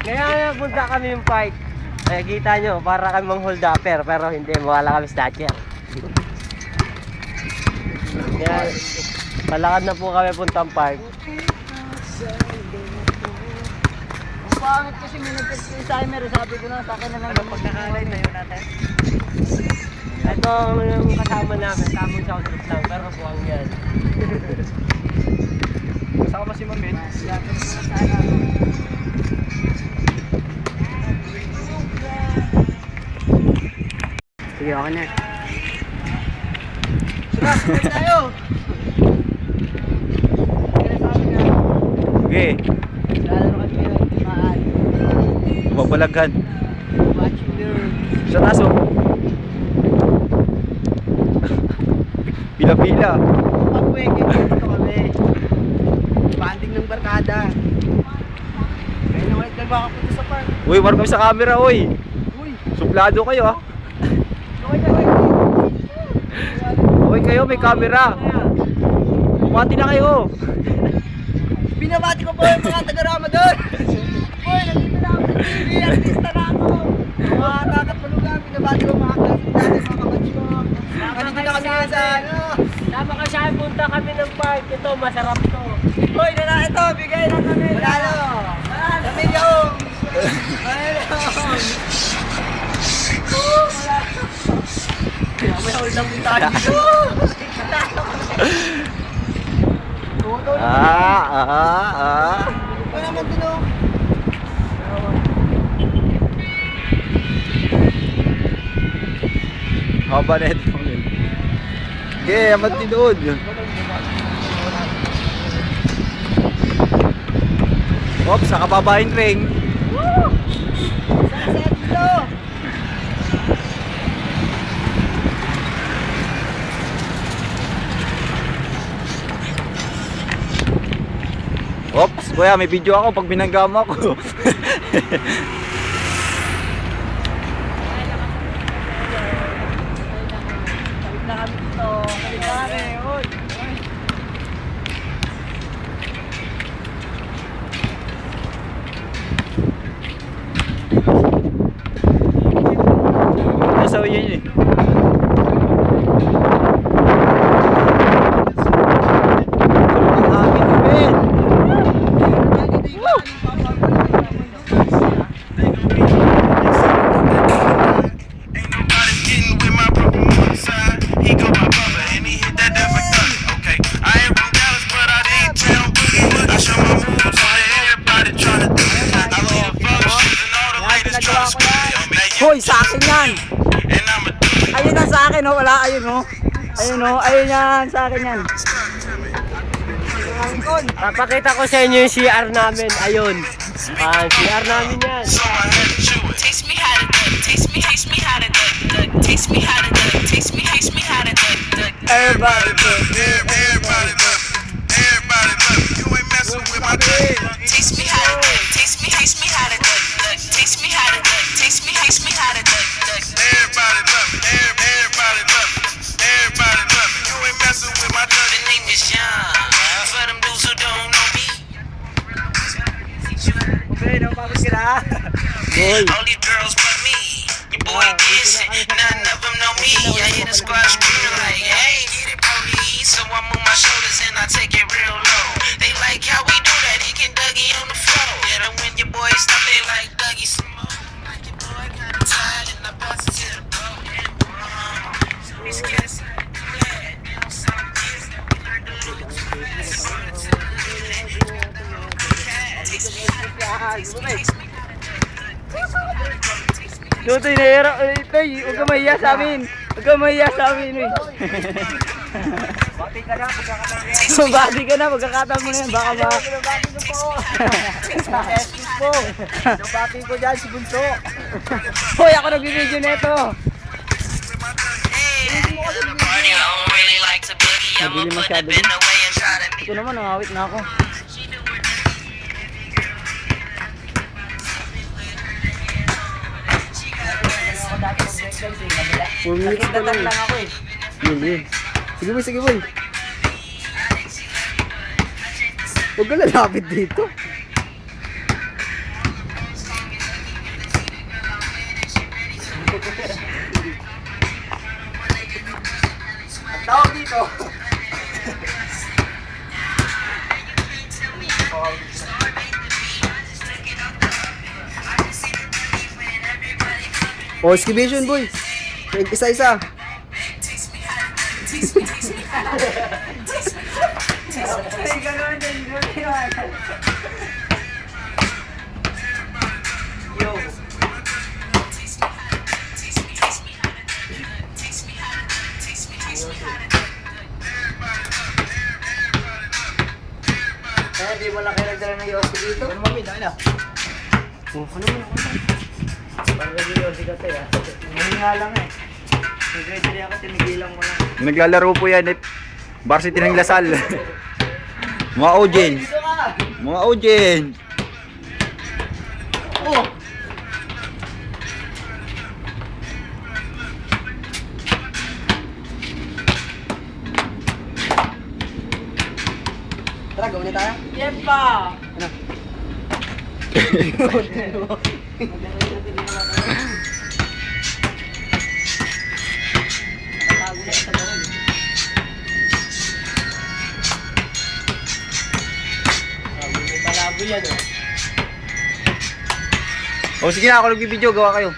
Kaya punta kami yung park. Kita nyo, para kami mang hold upper, pero hindi, mawala kami snatcher. Kaya, palakad na po kami puntang park. Ang pangit kasi may nag-text yung timer, sabi ko na sa akin na lang yung pagkakalay tayo natin. Ito yung kasama namin, tamang shout out lang, pero buwang yan. Kasama si Mamet. Sige, ako na. Sige. Lalo kasi yung timaan. Mabalaghan. Watching your... Sa taso. Pila-pila. Pag-weekend dito kami. Banding ng barkada. Kaya na ulit nagkakapunta sa park. Uy, war kami sa camera, uy. Uy! Suplado kayo, ha. Uy, kayo, may camera. Bumati na kayo. Binabati ko po yung mga taga-rama doon! Uy, nandito na ako sa TV, artista na ako! Mga takat malugang, binabati ko mga klase natin, mga kabatch ko. Nandito na kami ngayon sa ano. Tama ka siya, punta kami ng park. Ito, masarap to. Uy, nala ito, bigay na kami! Manalo! Kami yung! Manalo! May hold lang punta dito! Ito naman din o! Haba na ito. Okay, amat tinood. Oops, sa kababaeng ring. Saan dito? Oops, kuya, may video ako pag binanggama ko. Balik na kami dito. Balik na kami. Uy! Nasa yun eh. Hoy, sa akin yan! Ayun na sa akin, oh. Wala, ayun, oh. Ayun, oh. Ayun yan, sa akin yan. Papakita ko sa inyo yung CR namin. Ayun. CR namin yan. Taste me how to duck, taste me how to duck, duck, taste me how to duck, taste me how to duck, duck. Everybody, Everybody duck, you ain't messing with my duck. Taste me how to duck, taste me how to duck, duck, taste me how to duck, taste me how to duck, duck. Everybody duck, everybody duck, you ain't messing with my duck. The name is John, for them dudes who don't know me. okay, no, bakit ka na? All these girls but me. Your boy gets it, none of them know me. I hear the squad screaming like, hey, get it, police. So I move my shoulders and I take it real low. They like how we do that, he can Dougie on the floor. Yeah, when your boy stop, they like Dougie some more. Like your boy kinda tired and I pass it to the bro. So we scared, so glad. You know, some kids that we learn to look too fast. Taste me how to duck, taste me how to duck. Tutoy na hero. Toy, huwag ka mahiya sa amin. Huwag ka mahiya sa amin, eh. Bati ka na, Bati ka na, magkakataon mo na yan. Baka ba? Estis po. Nabati ko dyan si Bunso. Hoy, ako nagbibideo na ito. Nabili masyado din. Ito naman, nangawit na ako. Minutes pa lang ako eh. Yun. Sige boy, sige boy. Huwag ka lalapit dito. O, excavation boy. Isa-isa. Ay, gano'n din. Yo. Kaya di mo lang kayo nagdala ng Yossi dito? Ano mo, Pin? Ano? Ano mo na? Parang naging Yossi ka tayo, ah. Mahinga lang eh. Nag-ready ako, tinigilan ko lang. Naglalaro po yan eh. Varsity ng Lasal. Mga Ojen. Dito ka! Mga Ojen. Oh! Tara, gawin na tayo. Yan pa! Ano? O sige na, ako nagbibideo, gawa kayo.